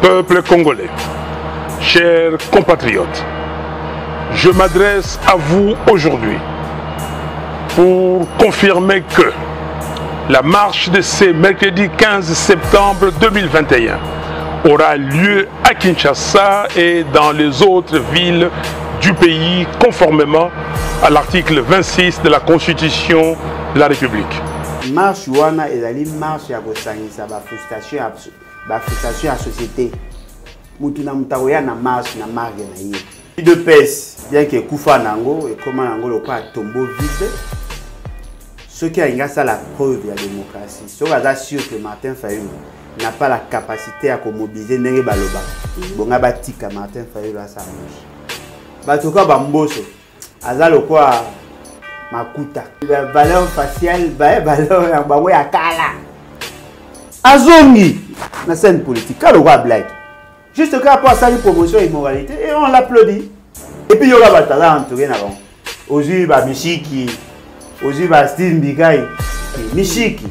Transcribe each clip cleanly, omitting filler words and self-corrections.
Peuple congolais, chers compatriotes, je m'adresse à vous aujourd'hui pour confirmer que la marche de ce mercredi 15 septembre 2021 aura lieu à Kinshasa et dans les autres villes du pays conformément à l'article 26 de la Constitution de la République. Marche wana ezali marche ya kosangisa frustration à société. Mutuna mutakoya na marche na marque na ye. De pèse bien que kufa nango et comment nango le pas tombeau vide. Ce qui a une la preuve de la démocratie. Ce qui est sûr que Martin Fayulu n'a pas la capacité à mobiliser Nenge Baloba. Bon abatika Martin Fayulu à sa marche. Batoka bamboso. Azalo quoi makuta. La valeur faciale, valeur ya kala. Azongi na scène politique. Quand le roi blague. Juste qu'à part ça, une promotion immoralité et on l'applaudit. Et puis il y aura Batala entouré avant. Ozu Mishiki, Ozu Steve Mbikai, Mishiki.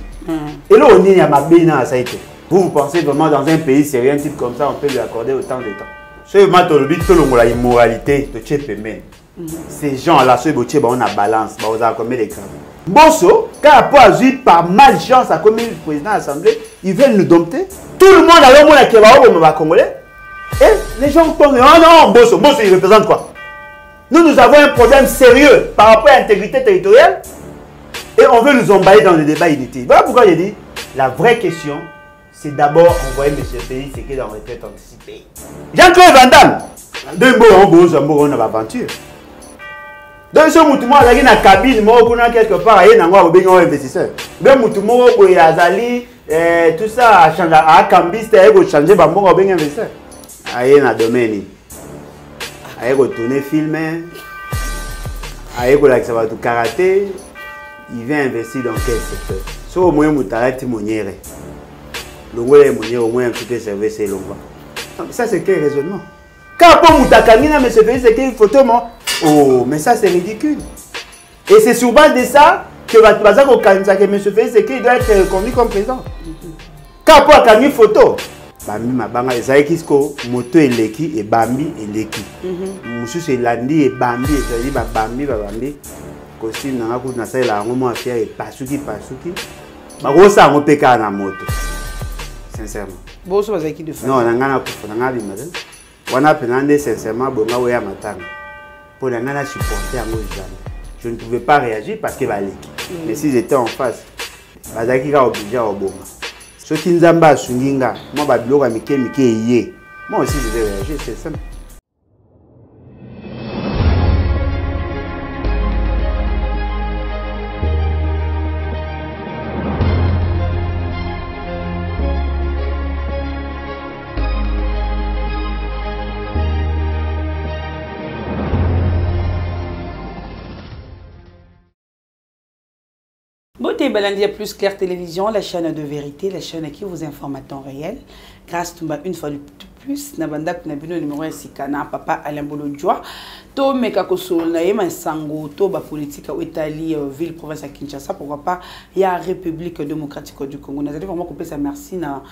Et là on est à ma béna ça a été. Vous pensez vraiment dans un pays sérieux un type comme ça on peut lui accorder autant de temps. Ce matin le but de la immoralité de Tchépémen. Ces gens-là, ceux qui on a balance, on a combien d'écrans. Bosso, quand après Azu par malchance a commis le président de l'Assemblée, ils veulent nous dompter. Tout le monde a le monde qui va congolais. Et les gens pensent, oh non, Bosso, il représente quoi? Nous avons un problème sérieux par rapport à l'intégrité territoriale et on veut nous emballer dans le débat inutile. Voilà pourquoi j'ai dit, la vraie question, c'est d'abord envoyer M. Félix Tshisekedi en retraite anticipée. Jean-Claude Van Damme, on a aventure. Donc, ce moutouma a une cabine, quelque part, il y a un investisseur. Mais moutouma, il y a tout ça, à Cambiste, il y a changer un investisseur. Il y a un domaine. Il y a tourner film, il y a du karaté. Il vient investir dans quel secteur? Si au moins vous arrêtez mon yére, le moins un petit peu service c'est l'ombre. Ça c'est quel raisonnement? Quand vous avez mais c'est quelle photo oh, mais ça c'est ridicule. Et c'est sur base de ça que M. Félix Tshisekedi doit être reconnu comme président. Quand vous avez une photo, Bambi mabanga ezali kisko moto eleki et Bambi eleki. Mususu elandi et Bambi ezali ba Bambi costume nanga ku na sala ngo mo afia et pasuki. Ba ko sa ngo peka na moto. Sincèrement. Boso bazaki de faire. Non, nanga na ku nanga bi madame. Wana penande sincèrement bonga we ya matanga. Pour nanga na supporter ngo jamais. Je ne pouvais pas réagir parce que baleki. Mais si j'étais en face, bazaki ka obligé à obonga. Ce qui nous a moi, aussi je vais réagir, c'est simple. Beauté Balandia Plus Claire Télévision, la chaîne de vérité, la chaîne qui vous informe à temps réel. Grâce à une fois de plus, Nabanda Kunabino numéro 1 Sikana, Papa Alain Bolodjoa. To meka kosolo na yema sango to ba politique au Italie ville province à Kinshasa pourquoi pas il y a République démocratique du Congo. Nous allons vraiment couper sa merci na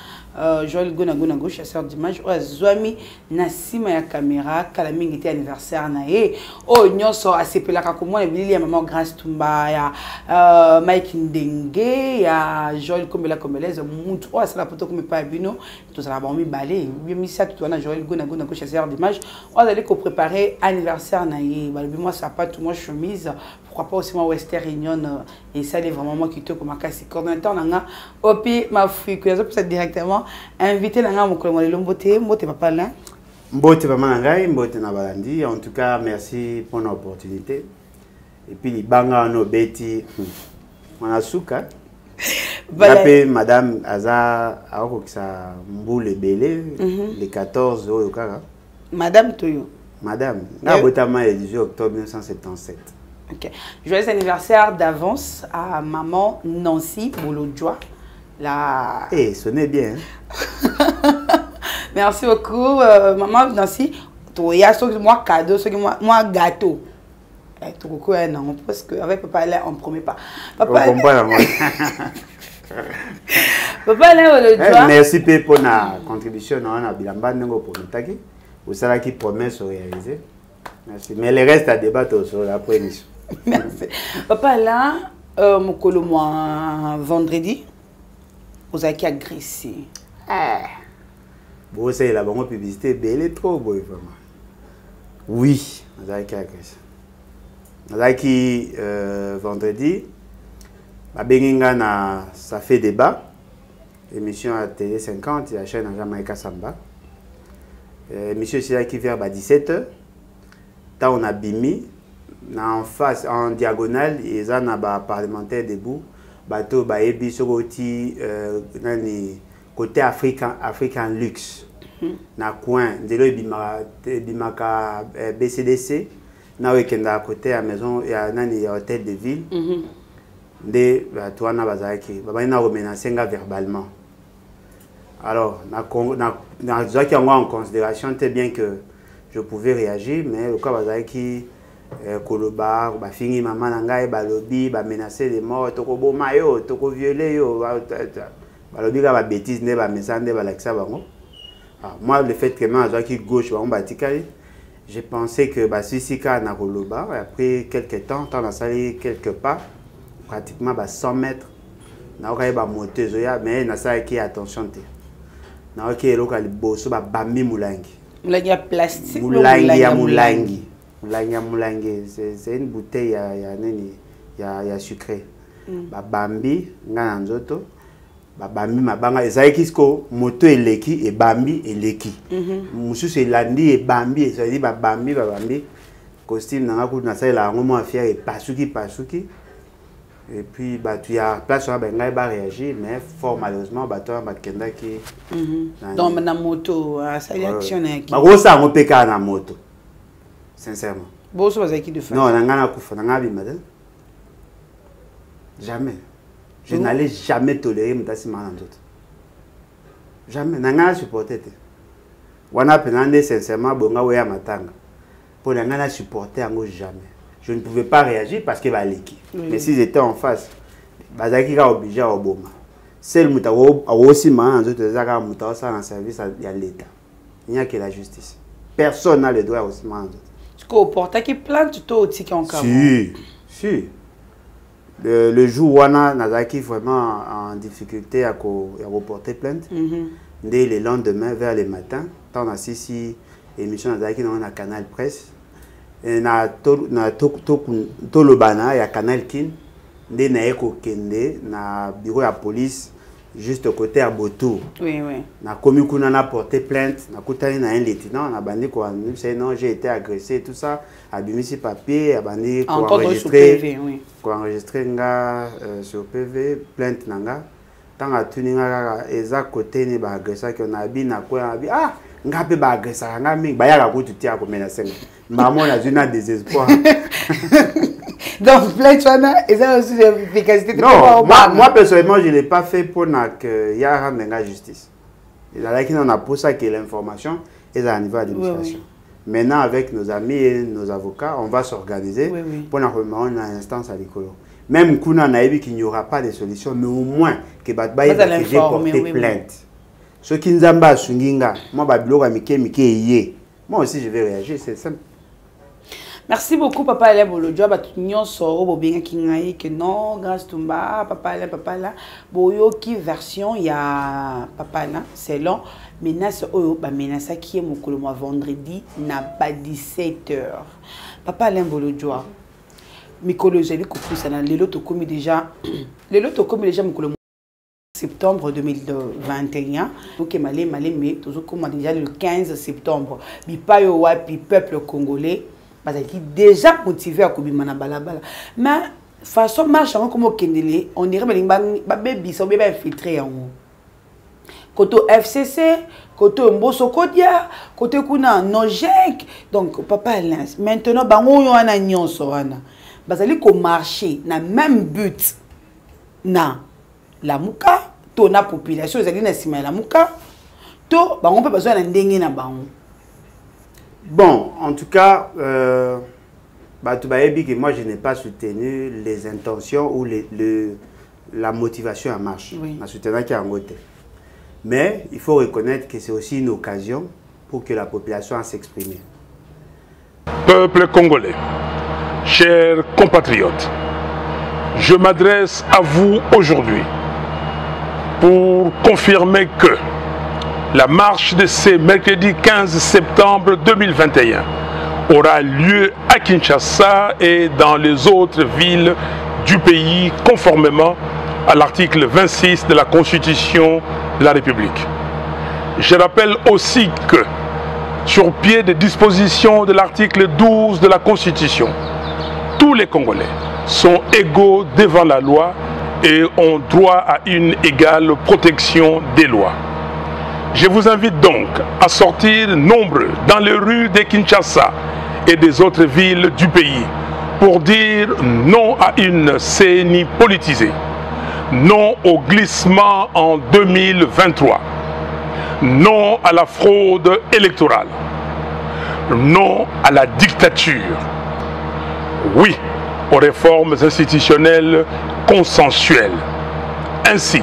Joël Gonago chasseur d'images o Zwami na sima ya caméra kala mingi était anniversaire na ye o nyonso asepelaka ko mona bilili ya maman Grace Tumba ya Mike Ndenge ya Joël Kombeleza mutu o asala poto comme pas bino tout ça ba mi balé mi ça tout na Joël Gonago chasseur d'images on allait ko préparer anniversaire moi ça pas tout moi chemise pourquoi pas aussi moi Western Union et ça est vraiment moi qui te comme un coordinateur nanga opi ma fille que ça directement invité nanga mon collègue Lomboté mbote papa là mbote maman ngai mbote na balandi en tout cas merci pour l'opportunité et puis les banga no beti on a souka Bape madame Aza ako kisa mboule belé le 14 au kaka madame Toyo. Madame, notamment le 18 octobre 1977. Ok. Joyeux anniversaire d'avance à maman Nancy Bolodjoa. La... Eh, sonnez bien. Merci beaucoup, maman Nancy. Il y a moi cadeau, moi gâteau. Non, parce qu'avec papa là, on ne promet pas. Papa, Papa là le joie. Merci pour la contribution à Bilamba Nengo pour Mitaki. Vous savez qui promesse réaliser. Merci. Mais le reste à débattre sur la émission. Merci. Papa là, mon colo moi vendredi, vous avez agressé. Bon, c'est la bonne publicité, belle trop beau vraiment. Oui, vous avez agressé. Vous avez vendredi, ça fait débat. Émission à Télé 50, il y a la chaîne à Jamaïca Samba. Émission c'est là qui vers 17h. Là on a Bimi. En face, en diagonale, il y a un parlementaire debout. Bateau, baebi, soroti, côté africain luxe. Na coin, dès le bimaka BCDC. Na wekenda côté à maison, il y a un hôtel de ville. De Touana Bazaki, Babana remenacé verbalement. Alors, en considération, c'est bien que je pouvais réagir, mais le cas Bazaki, Kolobar, fini maman nangai, balobi, menacer de mort, toko bomayo, toko violer yo, balobi ba bêtise ne ba mesande ba laksa bango. Moi, le fait que Bazaki gauche, j'ai pensé que Sisika na Kolobar, après quelques temps, on a salé quelque part. Pratiquement 100 mètres. Na okaye ba moteuse ya mais na sa ki attention te. Na okaye loka liboso ba bambi mulangi. Mulangi ya plastique. Mulangi. C'est une bouteille ya sucré. Ba bambi ngana nzoto. Ba bambi mabanga ezaki kisko moto eleki e bambi eleki. Mususu elandi e bambi ezali ba bambi costume nanga ku na sa la ngomo affaire e pasuki. Et puis, tu as place sur la réagir, mais fort malheureusement, tu as Kenda qui. Donc, la moto, ça réaction. Ça on peut la moto. Sincèrement. Bon, ça va qui de faire. Non, on a un jamais. Je n'allais jamais tolérer Moutassi Manandot. Jamais. On a supporté. On a penandé sincèrement, Bonga Ouya Matanga. Pour la supporter, jamais. Je ne pouvais pas réagir parce qu'il va l'équipe. Mais s'ils étaient en face, Bazaki a obligé à Obama. Seul Moutao a aussi mal en autres Moutao ça en service à l'État. Il n'y a que la justice. Personne n'a le droit aussi mal en autres. Tu comportes qui plante tout aussi qui en cas. Si. Le jour où on a Nazaki vraiment en difficulté à reporter plainte, dès le lendemain vers le matin, quand on a ici émission Nazaki dans un canal presse. Na tolobana ya Canal Kin nde na eko kende na bureau ya police juste au côté à Boto. Oui. Na komi kuna na porter plainte na kutani na un lieutenant na bandi ko annoncer non j'ai été agressé tout ça a bimisi papier a bandi ko enregistrer nga sur PV plainte nanga tanga tuninga eza côté ni ba agresseur qui on a bi na ko na ngape ba agresseur nga mingi ba ya ko tutia ko menacer maman a une désespoir. Donc, plainte, et ça aussi l'efficacité. Non, moi personnellement, je ne l'ai pas fait pour qu'il y ait un justice. Il y a qui on a pour ça que l'information est à un niveau d'administration. Maintenant, avec nos amis et nos avocats, on va s'organiser pour avoir une instance à l'école. Même qu'on a dit qu'il n'y aura pas de solution, mais au moins que Batbaï va porter plainte. Ce qui nous a dit, moi, moi aussi, je vais réagir, c'est simple. Merci beaucoup, Papa Alain Bolodjoa. Batunyon soro bien kingaye que non, grâce Tumba, Papa Alain, boyo qui version il y a Papa Alain, c'est long. Menace oyo ba menace qui est mon mois vendredi n'a pas 17h. Papa Alain Bolodjoa. Mikolo jeli kupusa na lelo to komi déjà mikolo septembre 2021. Donc malé mais toujours comme déjà le 15 septembre. Bipayo wapi peuple congolais. Parce qu'il est déjà motivé à couper na balabala. Mais façon marche comme au Kendele, on dirait que baby sont bien infiltrés en haut. Côté FCC, côté Mboso Kodia, côté Kuna Nojek. Donc papa maintenant bango yo ana nyonso wana. Bazali ko marcher na même but na la muka, to na population ezali na sima la muka. To bango pe besoin na ndenge na bango. Bon, en tout cas, moi je n'ai pas soutenu les intentions ou la motivation à marche. Oui. En soutenant qu'il y a un côté. Mais il faut reconnaître que c'est aussi une occasion pour que la population s'exprime. Peuple congolais, chers compatriotes, je m'adresse à vous aujourd'hui pour confirmer que la marche de ce mercredi 15 septembre 2021 aura lieu à Kinshasa et dans les autres villes du pays conformément à l'article 26 de la Constitution de la République. Je rappelle aussi que, sur pied des dispositions de l'article 12 de la Constitution, tous les Congolais sont égaux devant la loi et ont droit à une égale protection des lois. Je vous invite donc à sortir nombreux dans les rues de Kinshasa et des autres villes du pays pour dire non à une CENI politisée, non au glissement en 2023, non à la fraude électorale, non à la dictature, oui aux réformes institutionnelles consensuelles. Ainsi,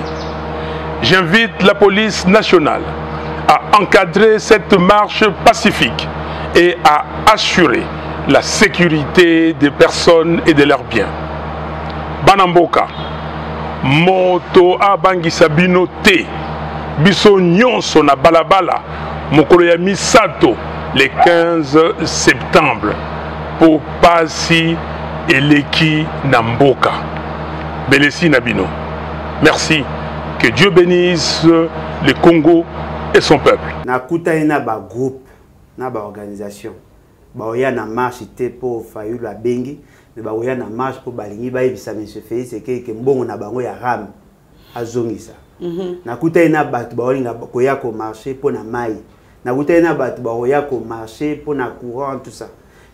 j'invite la police nationale à encadrer cette marche pacifique et à assurer la sécurité des personnes et de leurs biens. Banamboka, moto abangisa bino te, biso nyonso na balabala, mokolo ya misato, le 15 septembre, pour pasi eleki namboka. Belesi Nabino. Merci. Que Dieu bénisse le Congo et son peuple. Nakuta ina ba groupe, na ba organisation. Ba oya na marche te pour Fayulu la bengi, mais ba oya na marche pour balingi ba yebisa monsieur Félix que mbongo na bango ya ram azongisa. Nakuta ina ba olinga koya ko marcher pour na mai. Nakuta ina ba oya ko marcher pour na courant tout ça.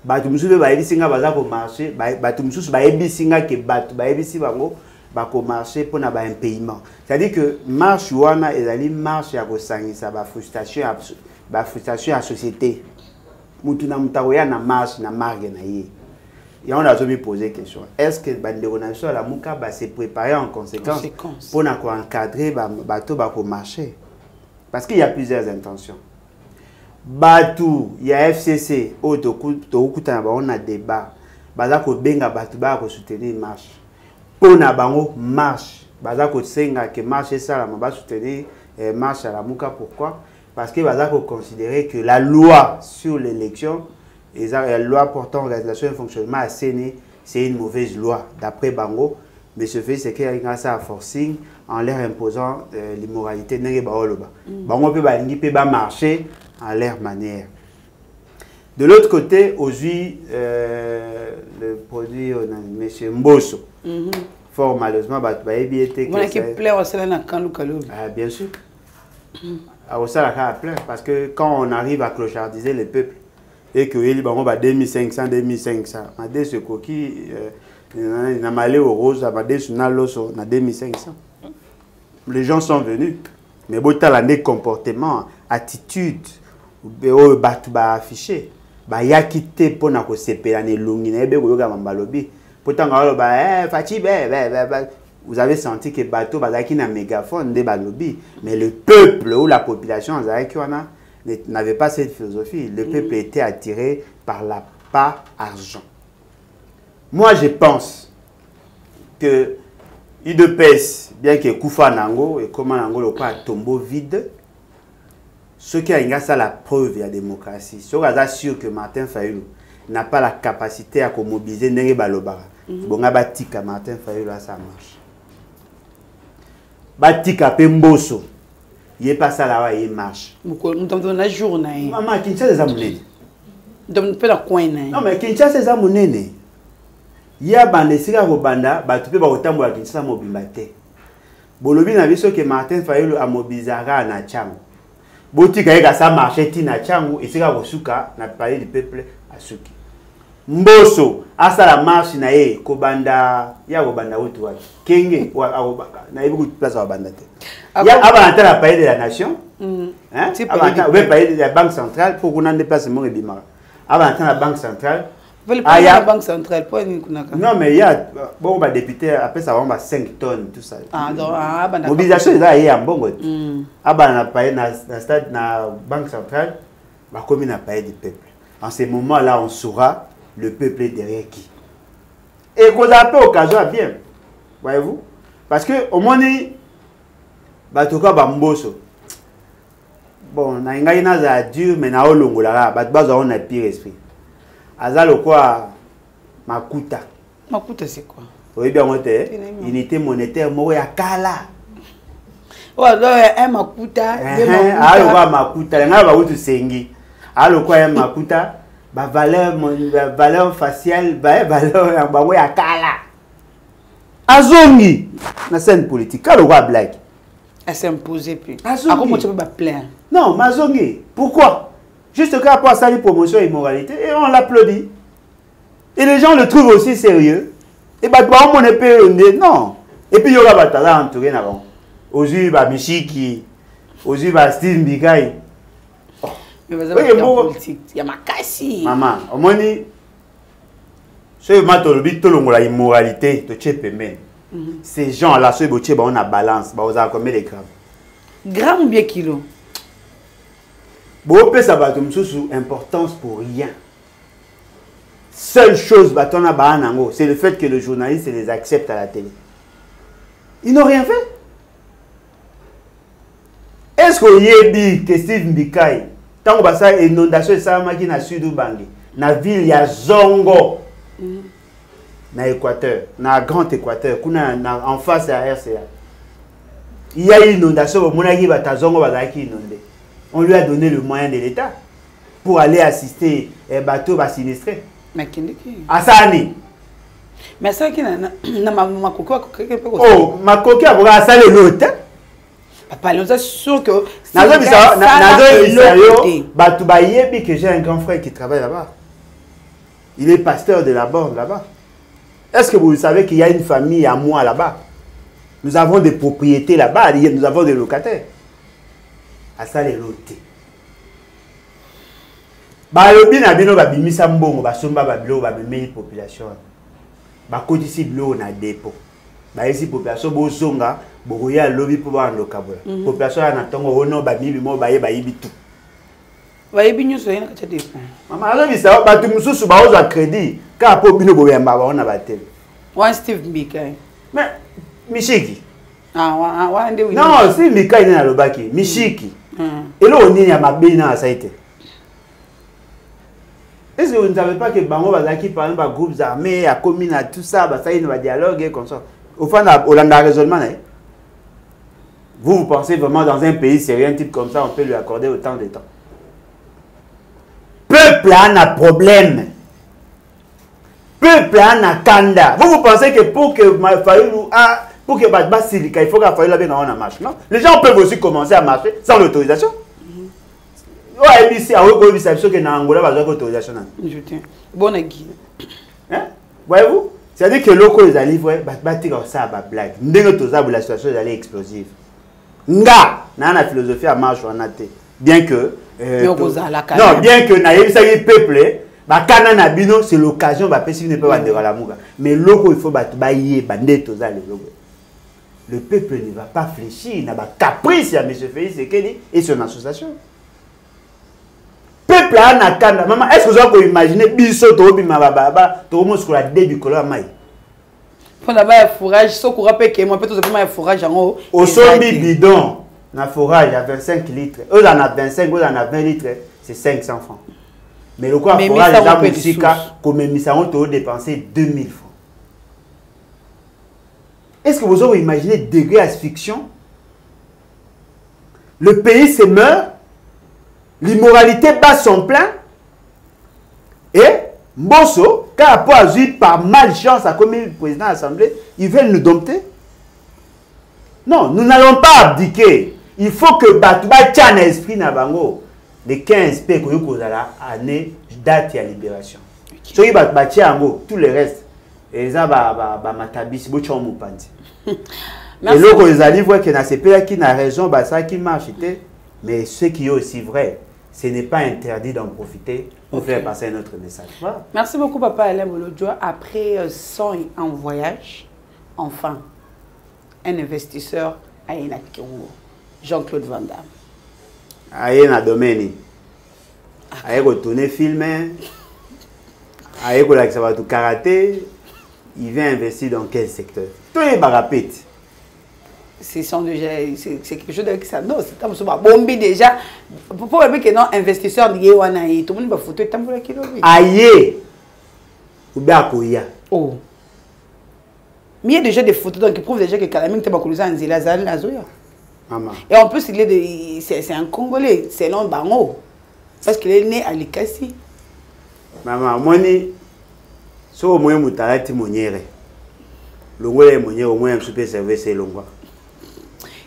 Batu mususu ba yebisinga baza ko marcher, batu mususu ba yebisinga ke batu ba yebisi bango ba ko marcher pour na ba impayement. C'est-à-dire que marche wana ezali marche ya ko sangisa ba frustration à société. Mutu na mutakoya na marche na marge na ye. Et on a jamais posé question. Est-ce que bandeko na so la muka ba se préparer en conséquence pour na ko encadrer bato ba ko marcher? Parce qu'il y a plusieurs intentions. Batu ya FCC o to kuta ba on a débat baza ko benga batu ba ko soutenir marche pour na bango marche baza ko senga que marche ça la ba soutenir marche à la muka. Pourquoi? Parce que baza ko considérer que la loi sur l'élection et la loi portant organisation et fonctionnement à CENI c'est une mauvaise loi d'après bango. Mais ce fait c'est qu'il y a ça à forcing en leur imposant l'immoralité nenge ba oloba bango pe ba ngi pe ba marcher à leur manière. De l'autre côté, aujourd'hui, le produit, M. Mbosso, fort malheureusement, bien sûr. Parce que quand on arrive à clochardiser le peuple, et que il y a 2500, 2500, ce coquille, il a malé au rose, il a 2500. Les gens sont venus, mais il y a des comportements, attitudes, batu ba affiché ba yakite pona ko sepela ne lungi na ebe ko yoga mambalobi potanga lo ba fachi vous avez senti que bateau bazaki na mégaphone de balobi, mais le peuple ou la population n'avait pas cette philosophie. Le peuple était attiré par la part argent. Moi je pense que UDPS, bien que Koufa Nango et comment Nango le quoi tombeau vide, ce qui a ça la preuve de la démocratie. Ce qui est sûr que Martin Fayulu n'a pas la capacité à mobiliser Nenge Balobara. Bon, Batika Martin Fayulu à sa marche. Batika Pemboso, il n'est pas ça là, il marche. Nous avons la journée. Maman, Kinshasa, c'est ça mon nez. Nous pas la coin. Non, mais Kinshasa, c'est ça mon nez. Il y a des gens qui ont autant de Kinshasa mobilisé. Bolobi n'a vu ce que Martin Fayulu a mobilisé à Nachango. Botika ega sa marché tina changu isika kosuka na parler du peuple asuki. Mboso asa la marche na ye kobanda ya kobanda wutu waki. Kenge na yebu place wa banda te. Ya aba la parler de la nation. Hein? Aba parler de la banque centrale pour qu'on en déplace mon ebimara. Aba la banque centrale La banque centrale, non, mais il y a bon, député, après ça va 5 tonnes, tout ça. Mobilisation, il y a un bon côté. Na banque centrale, la commune a payé du peuple. En ce moment-là, on saura le peuple est derrière qui. Et qu'on a peu occasion à bien. Voyez-vous? Parce que au moins, batoka bamboso. Bon, na inga ina dur, mais na olongola, batbaza on a pire esprit. Azalo quoi Makuta. Makuta c'est quoi? Oui, bien, unité monétaire, Moya Kala. Oh, là, un Makuta. Ah, le Makuta, il y a un Makuta Sengi. Ah, le quoi, un Makuta, valeur faciale, valeur Moya Kala. Azongi, la scène politique, quand le roi blague. Elle s'est imposée plus. Comment tu peux pas plaindre? Non, Mazongi, pourquoi? Juste qu'à part ça, promotion et immoralité, et on l'applaudit. Et les gens le trouvent aussi sérieux. Et bah, on ne peut non. Et puis il y aura Batala entouré d'avant. Aujourd'hui, bah, Michiki, aujourd'hui, bah, Steve Bigai. Mais vous avez politique. Il y a ma cassie. Maman, au moins, ce matin, le but, la immoralité, tu sais, ces gens-là, ceux qui ont la balance, bah, vous avez combien de grammes? Grammes ou bien kilos? Bon, ça va être sous importance pour rien. Seule chose, c'est le fait que le journaliste les accepte à la télé. Ils n'ont rien fait. Est-ce qu'il y a dit que Steve Mbikai, tant que ça inondation de na sud Bangi, na ville il y a Zongo, na Équateur, na Grand Équateur, en face à RCA. Il y a une inondation, on lui a donné le moyen de l'État pour aller assister un bateau sinistré. Mais qui est Asani. Mais ça qui n'a ma coco. Oh, ma coco a voulu assaler l'autre. Papa, nous sommes sûrs que. Que j'ai un grand frère qui travaille là-bas. Il est pasteur de la borne là-bas. Est-ce que vous savez qu'il y a une famille à moi là-bas? Nous avons des propriétés là-bas, nous avons des locataires. Assaler l'autre. Ba lobi na bino ba bimisa mbongo ba somba ba bilo ba memeli population. Ba kodisi bilo na dépôt. Ba esi population bo zonga bo ya lobi po ba ndo kabola. Population na tongo ono ba mibi mo ba ye ba yibi tout. Ba yibi nyuso yena ka dépôt. Mama alo bisa ba tu mususu ba ozo crédit ka po bino bo yamba ba ona ba tele. One Steve Mbikai. Mais Mishiki. Wa ande wi. Non, si Mbikai na lobaki, Mishiki. Et là on y a ma bina ça été. Est-ce que vous ne savez pas que Bango Bazaki par exemple groupes armés, à commune, à tout ça, ça y est, dialogue comme ça. Au fond, on a un raisonnement. Vous pensez vraiment dans un pays sérieux, un type comme ça, on peut lui accorder autant de temps. Peuple a un problème. Peuple a un kanda. Vous pensez que pour que pour que il faut qu'il la bien dans la marche, non? Les gens peuvent aussi commencer à marcher sans l'autorisation. Ouais, ici, à Ogo, c'est sûr que dans Angola, il y a autorisation. Bonne guide. Voyez-vous? C'est-à-dire que locaux, ils allaient voir, bâtir ça, blague. La situation est explosive. Nga, dans la philosophie à marche, on a été. Bien que. Non, bien que naïe peuple, c'est l'occasion, ne peut pas dire la mouga. Mais locaux, il faut bailler, le peuple ne va pas fléchir, il n'a pas caprice à M. Félix et son association. Peuple a un kanda. Maman, est-ce que vous avez imaginé biso to bi mababa to mo skola début kola mai? Pour d'abord fourrage, so ko rappelle que moi peut tout simplement fourrage en haut. Au sombi bidon, na fourrage à 25 litres. Eux en a 25, eux en a 20 litres, c'est 500 francs. Mais le quoi fourrage dans musica comme misango to dépenser 2000 francs. Est-ce que vous avez imaginé degré asphyxion? Le pays se meurt. L'immoralité bat son plein. Et Mbosso, quand après avoir eu par malchance à comme président de l'Assemblée, ils veulent nous dompter. Non, nous n'allons pas abdiquer. Il faut que Batouba tienne l'esprit na bango de 15 p que la année date à libération. Ce qui Batouba tient tout le reste. Et ça va matabis bochon mupandi. Et là les alliés voient que na CPA qui n'a raison, ça qui marche, mais ce qui est aussi vrai. ce n'est pas interdit d'en profiter pour faire passer un autre message. Voilà. Merci beaucoup, Papa Alain Bolodjoa. Après 100 en voyage, enfin, un investisseur a une Congo, Jean-Claude Van Damme. Aïe na domaine. Aïe retourner filmer. Aïe ko la tout karaté. Il vient investir dans quel secteur? Tout est barapete. C'est quelque chose avec ça. Non, c'est comme ça. Bombi déjà. Pourquoi que non investisseur de Yéwanaï? Tout le monde va foutre tant pour la kilo. Aïe. Ou bien Koya. Oh. Mais il y a déjà des photos donc, qui prouvent déjà que Kalaming Tabakoulouza en Zilazal Azoya. Et en plus, c'est un Congolais, c'est l'un Bango. Parce qu'il est né à Likasi. Maman, moi, si au moins Moutarati Moniere, le Moué Moniere, au moins un super service, c'est l'ongwa.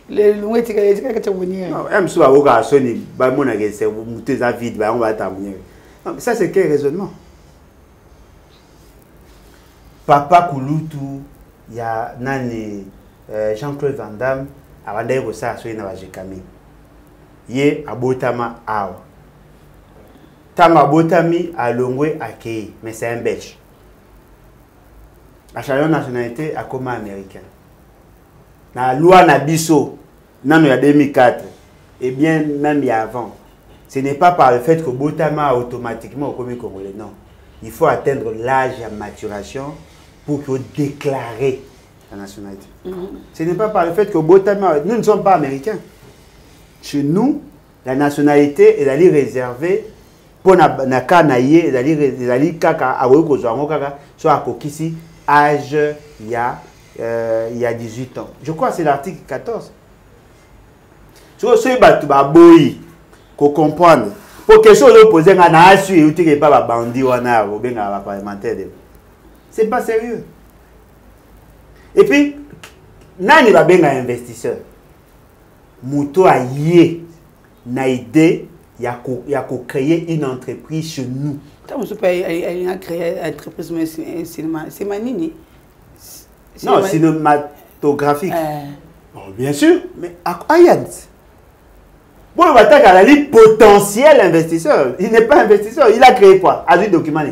Le Moué Tika Moniere. Non, un super avocat, Sony, Bamona, c'est Mouté Zavid, on va t'amener. Ça, c'est quel raisonnement? Papa Kouloutou, il y a Nani Jean-Claude Van Damme. Avant d'aller au ça, il y a Jekami. Yé abotama awa. Tama abotami à Longwe Akei, mais c'est un Belge. La chariot nationalité à comment américain. La loi Nabiso, non il y a 2004, et bien même il y a avant. Ce n'est pas par le fait que Botama a automatiquement au premier Congolais, non. Il faut atteindre l'âge de maturation pour déclarer la nationalité. Ce n'est pas par le fait que Botama, nous ne sommes pas américains. Chez nous, la nationalité est d'aller réservée pour Naka Naye, d'aller Kaka, Awoyoko Zouango Kaka, soit à Kokisi, âge il y a 18 ans. Je crois que c'est l'article 14. Si vous avez boyi, qu'on comprenne. Pour que chose opposée, on a su et que pas bandit ou on a parlementaire. C'est pas sérieux. Et puis, nani va bien un investisseur. Mouto a yé na idée, il y a créer une entreprise chez nous. Il a créé une entreprise, mais c'est Manini. Non, cinématographique. Bon, bien sûr, mais à Ayant. Bon, le bataille a la potentiel investisseur. Il n'est pas investisseur. Il a créé quoi? A du document.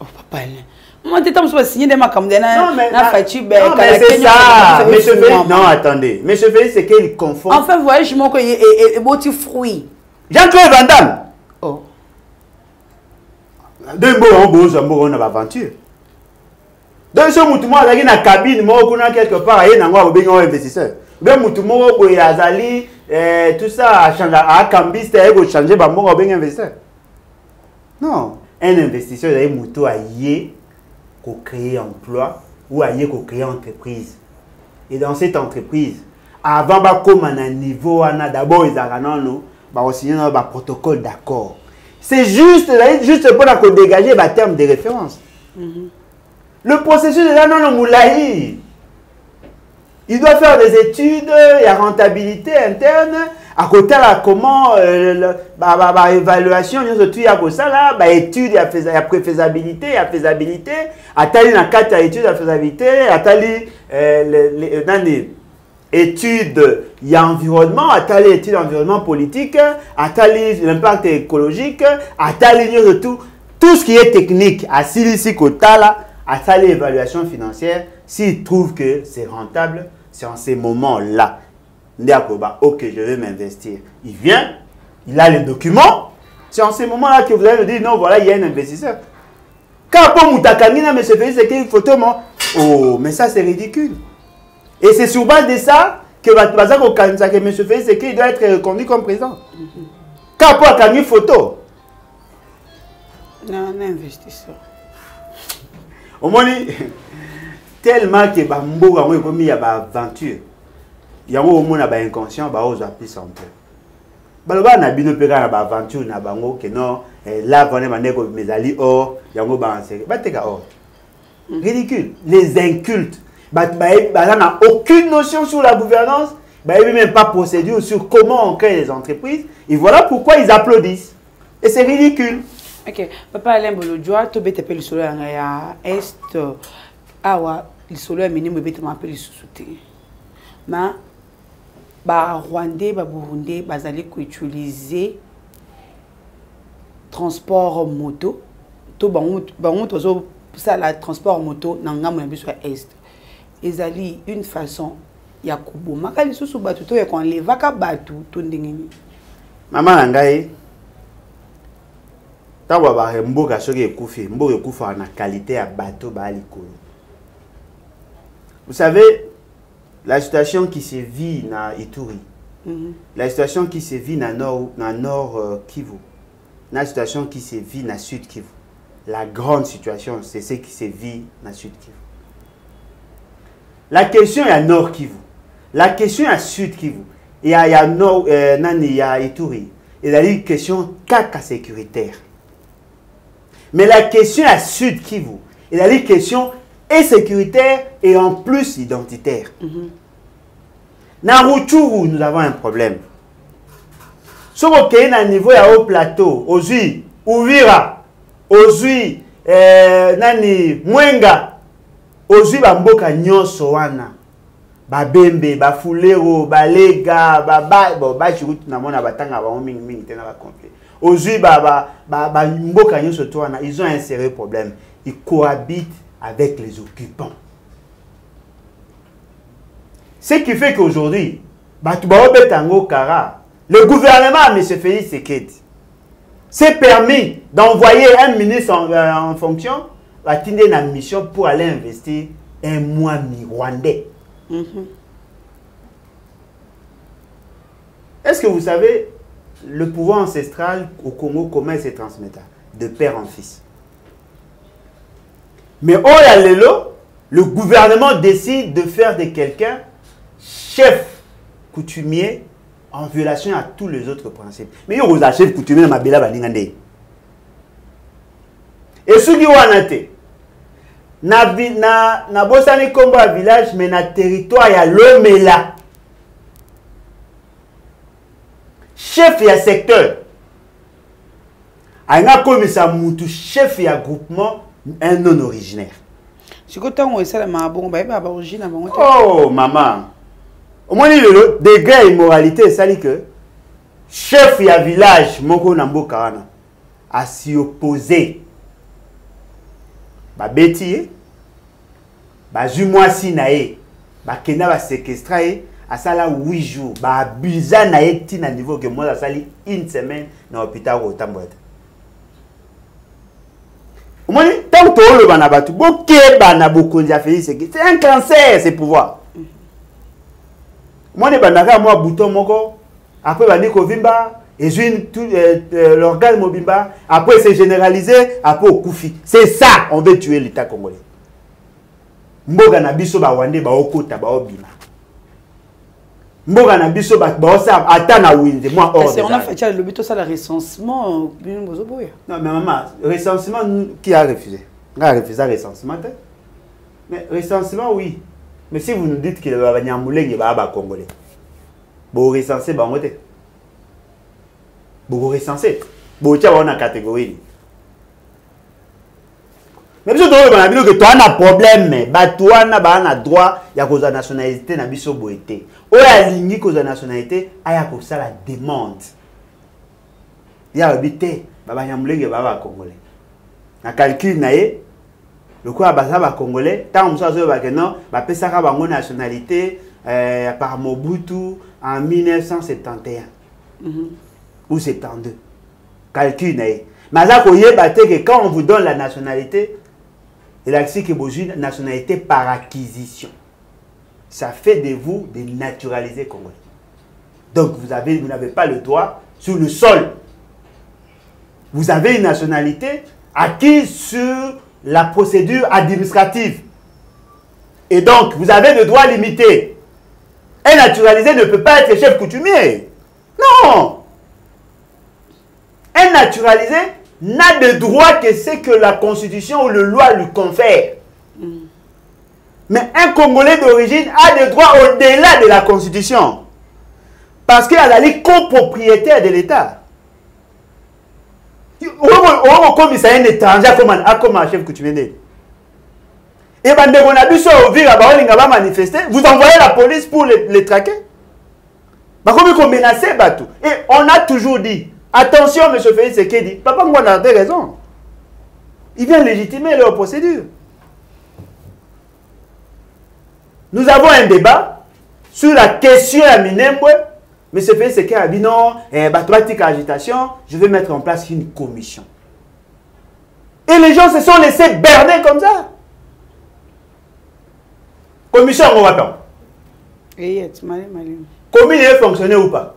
Oh, papa. Moi, tu as signé des macam. Non, mais c'est ça. Monsieur Félix, non, attendez. Monsieur Félix, c'est qu'il confond. Enfin, voyage, je m'en connais et beau fruit. Jean-Claude Van Damme. Oh. Deux mots, on a aventure. Donc, ce mouton, il y a une cabine, il y a quelque part, il y a un investisseur. Deux moutons, il y a tout ça, à Cambis, il y a changer, il y a un investisseur. Non, un investisseur, il y a un mouton à y créer emploi ou à y créer entreprise. Et dans cette entreprise, avant comme à un niveau, d'abord, ils ont signé un protocole d'accord. C'est juste pour dégager un terme de référence. Le processus est là, non, Moulahi. Il doit faire des études, il y a rentabilité interne. À côté, là, comment évaluation, il y a ça là, études, il y a préfaisabilité, il y a faisabilité. Attali dans 4 études, il y a faisabilité. Attali études, il y a environnement. Attali études environnement politique. Attali l'impact écologique. Attali tout ce qui est technique. À Silisi Kotala. À ça l'évaluation financière, s'il trouve que c'est rentable, c'est en ces moments-là. Ok, je vais m'investir. Il vient, il a les documents. C'est en ces moments-là que vous allez me dire, non, voilà, il y a un investisseur. Quand on Moutakamina, mais se fait, c'est qu'il faut oh, mais ça, c'est ridicule. Et c'est sur base de ça que M. Félix, c'est qu'il doit être reconduit comme président. Quand on a une photo. Non, un investisseur. Au moins, tellement que il y a une aventure, il y a un inconscient, il y a un plus en peu. Il y a une aventure, que non, là, mes alliés, or, il y a un ridicule. Les incultes, ils n'ont aucune notion sur la gouvernance, ils n'ont même pas procédure sur comment on crée les entreprises, et voilà pourquoi ils applaudissent. Et c'est ridicule. Ok, Papa Alain Bolodjoa, tu peux le solo à est, awa, le solo à minimum, tu peux m'appeler sous-souté. Mais, Rwandais, Burundais, ils allaient utiliser transport moto to bango tozo ça la transport moto na ngamu na biso est ezali une façon ya kuboma kali susu batu to ya kon levaka batu to ndengeni mama na ngai tawa ba mboka soki ekufi mboka ekufa na qualité ya bateau ba likolo. Vous savez la situation qui se vit na Ituri, la situation qui se vit na nord Kivu, la situation qui se vit na sud Kivu, la grande situation c'est ce qui se vit na sud Kivu. La question est à nord Kivu, la question est à sud Kivu, il y a nord nani il y a Ituri, il y a une question caca sécuritaire. Mais la question à sud Kivu, il y a une question et sécuritaire et en plus identitaire. Na Rutshuru, nous avons un problème. Si on est à un niveau à haut plateau, aujourd'hui, Uvira, aujourd'hui, nani Mwenga, aujourd'hui, Bamboka Nyonso wana, Babembe, Bafulero, Balega, Bachirutu, Namona Batanga, Baoming, Tena complet. Aujourd'hui, Bamboka Nyonso wana, ils ont un sérieux problème. Ils cohabitent avec les occupants. Ce qui fait qu'aujourd'hui, le gouvernement, M. Félix Tshisekedi, s'est permis d'envoyer un ministre en fonction à une mission pour aller investir un mois rwandais. Est-ce que vous savez le pouvoir ancestral au Congo, comment il se transmet de père en fils? Mais oh là le gouvernement décide de faire de quelqu'un chef coutumier en violation à tous les autres principes. Mais il y a un chef coutumier dans ma bella balingande. Et ce qui est na bosani kombo à village mais na territoire ya Lomela. Chef ya secteur. Anga komisa mutu chef ya groupement un non originaire. Oh maman. Au moins le degré immoralité c'est que chef ya village moko na mboka wana a s'y opposer. Ba beti ba jumwasi na ye ba kenda ba séquestrer à ça là 8 jours ba abusa na ye ti na niveau que moi ça sali une semaine na hôpital au Tambote. Au moins tant que le bana batu boké bana bokonja Félix c'est un cancer ce pouvoir. Moi, je suis un bouton moko, après bandi kovimba, et l'organe mobimba, après c'est généralisé, après au koufi. C'est ça, on veut tuer l'État congolais. Mboga na biso ba wande ba okota ba obima. Mboga na biso ba osa atana winde moi hors. On a fait le but ça le recensement non mais maman, recensement qui a refusé? On a refusé le recensement. Mais recensement oui. Mais si vous nous dites que le Banyamuleng va congolais, vous recensez Bangote. Vous recensez. Vous avez une catégorie. Mais si vous avez que tu as un problème, tu as un droit à la nationalité, na biso boité. Ou à l'ingé que la nationalité, a la demande. Il y a habité, Banyamuleng va congolais. Na calcul naé. Le quoi bazaba congolais tant on s'assure que non ba pesaka bango nationalité par Mobutu en 1971 ou 72 calcul naé maza ko yeba te que quand on vous donne la nationalité il a dit que vous avez une nationalité par acquisition, ça fait de vous des naturalisés congolais. Donc vous n'avez pas le droit sur le sol, vous avez une nationalité acquise sur la procédure administrative. Et donc, vous avez des droits limités. Un naturalisé ne peut pas être chef coutumier. Non. Un naturalisé n'a de droit que ce que la Constitution ou la loi lui confère. Mais un Congolais d'origine a des droits au-delà de la Constitution. Parce qu'il a les copropriétaires de l'État. Comme ça un étranger comme un chef coutumier. Et quand on a vu ça au ville, va manifester, vous envoyez la police pour les traquer. Comme on menaçait Batou. Et on a toujours dit, Attention, M. Félix Tshisekedi, Papa Ngwana a des raisons. Il vient légitimer leur procédure. Nous avons un débat sur la question à Minembwe. M. Félix Tshisekedi a dit non, agitation, je vais mettre en place une commission. Et les gens se sont laissés berner comme ça. Commission, on va pas. Commune est fonctionné ou pas?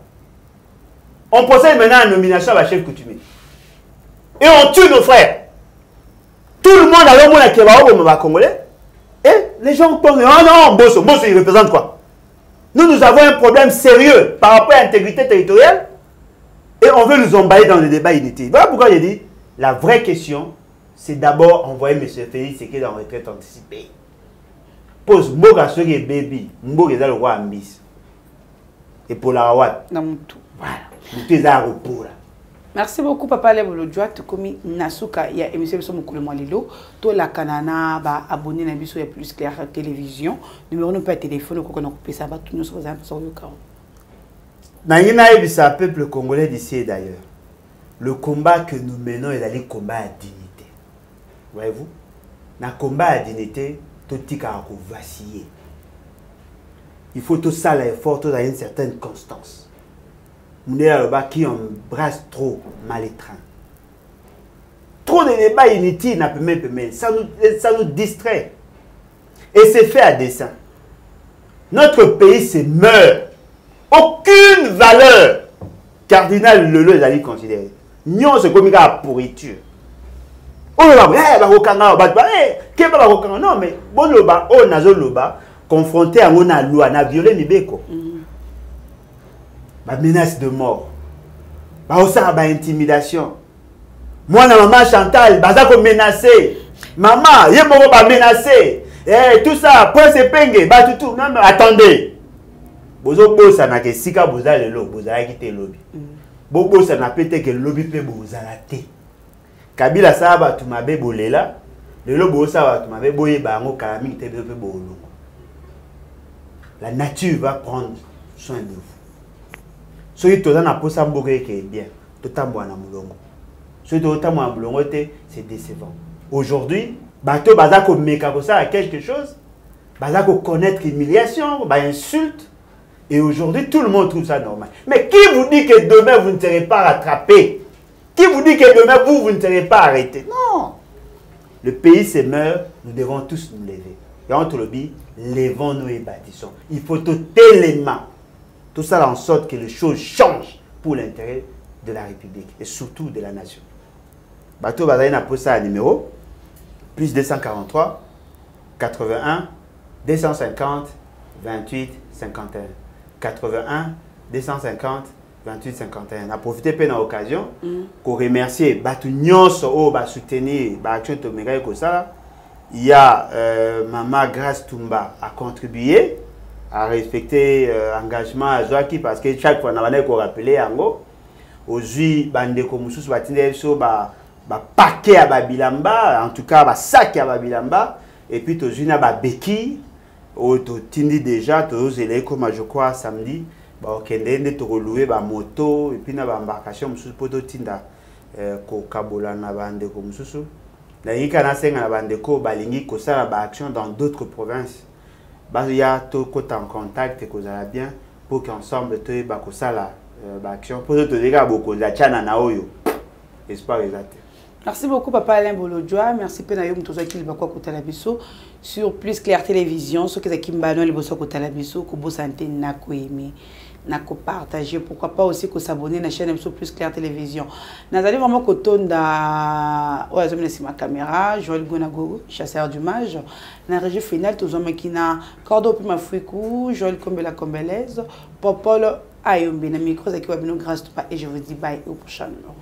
On procède maintenant à la nomination à la chef coutumier. Et on tue nos frères. Tout le monde a le monde qui va au Congolais. Et les gens pensent, ah non, Bosso, il représente quoi? Nous avons un problème sérieux par rapport à l'intégrité territoriale. Et on veut nous emballer dans le débat inutile. Voilà pourquoi j'ai dit, la vraie question, c'est d'abord envoyer M. Félix Tshisekedi en retraite anticipée. Pose Mboga Soge Baby, Mboga est le roi Ambis. Et pour la Rawat. Voilà. Merci beaucoup, Papa Lembolo-Djoua. Tu commis Nasuka, il y a émission sur Moukoule Lilo. Toi, la Kanana, abonné à la plus claire télévision. Numéro de téléphone, on a coupé ça, tout nous sur le carreau. Naïna peuple congolais d'ici et d'ailleurs. Le combat que nous menons est un combat à dignité. Voyez-vous? Dans le combat à dignité, tout le monde vaciller. Il faut tout ça l'effort, tout une certaine constance. Nous sommes qui embrasse trop mal étreint. Trop de débats inutiles, ça nous distrait. Et c'est fait à dessein. Notre pays se meurt. Aucune valeur cardinale Lolo est allé considérer. Nous c'est comme une pourriture. Non mais bon loba on a loba confronté à una loi na violé Nibeko. Ba menace de mort. Ba osa ba intimidation. Moi na maman Chantal baza ko menacer. Maman, yé moko ba menacer. Tout ça point se penge ba tout non mais attendez. Bozo bosa na ke sika boza lelo boza ki te lobby. Bobo ça na pété que lobby pe boza la té. Kabila saba tu mabe bolela. Lelo boza wa tu mabe boye bango kalami te pe bolongo. La nature va prendre soin de vous. Soki toza na posa mboke ke bien, totambwa na mulongo. Soki totambwa na mulongo te, c'est décevant. Aujourd'hui, bato baza ko meka ko ça quelque chose, baza ko connaître l'humiliation, ba insulte. Et aujourd'hui, tout le monde trouve ça normal. Mais qui vous dit que demain, vous ne serez pas rattrapé? Qui vous dit que demain, vous ne serez pas arrêté? Non. Le pays se meurt, nous devons tous nous lever. Et entre le bi, levons-nous et bâtissons. Il faut tout élément. Tout ça en sorte que les choses changent pour l'intérêt de la République et surtout de la nation. Bateau Bazaï n'a posé un numéro, plus 243, 81, 250, 28, 51. 81 250 28 51. A profité de l'occasion pour remercier Batu Nyonso au ba soutenir ba action Tomega ko ça. Il y a Maman Grace Tumba a contribué à respecter engagement à Zoaki parce que chaque fois on a rappeler ango aujourd'hui bande ko mususu batinde so ba paquet à Babilamba en tout cas ba sac à Babilamba et puis to juna ba beki au tindi déjà tous les comme je crois samedi ba okende to louer ba moto et puis na ba embarcation mususu poto tinda ko kabola na bande ko mususu na yika na senga na bande ko balingi ko sala ba action dans d'autres provinces ba ya to ko en contact et ko ça bien pour qu'ensemble to ba ko sala ba action pour te dire beaucoup la chana na oyo espoir exact. Merci beaucoup, Papa Lembolo-Djoua. Merci, Penayom, tout ça qui va quoi côté la biso sur Plus Clair Télévision. Ce qui m'a donné le bosso côté la biso, que beau santé n'a qu'à aimer, n'a qu'à partager. Pourquoi pas aussi que s'abonner à la chaîne sur Plus Clair Télévision. Nous allons vraiment côté da, ouais, j'ai ma caméra, Joël Gonago, chasseur du mage. Dans la régie finale, tous les hommes qui n'a cordo puis ma frikou, Joël Combela Combelaise, Popol Ayombe, na micro, c'est qui va venir grâce à toi et je vous dis bye au prochain numéro.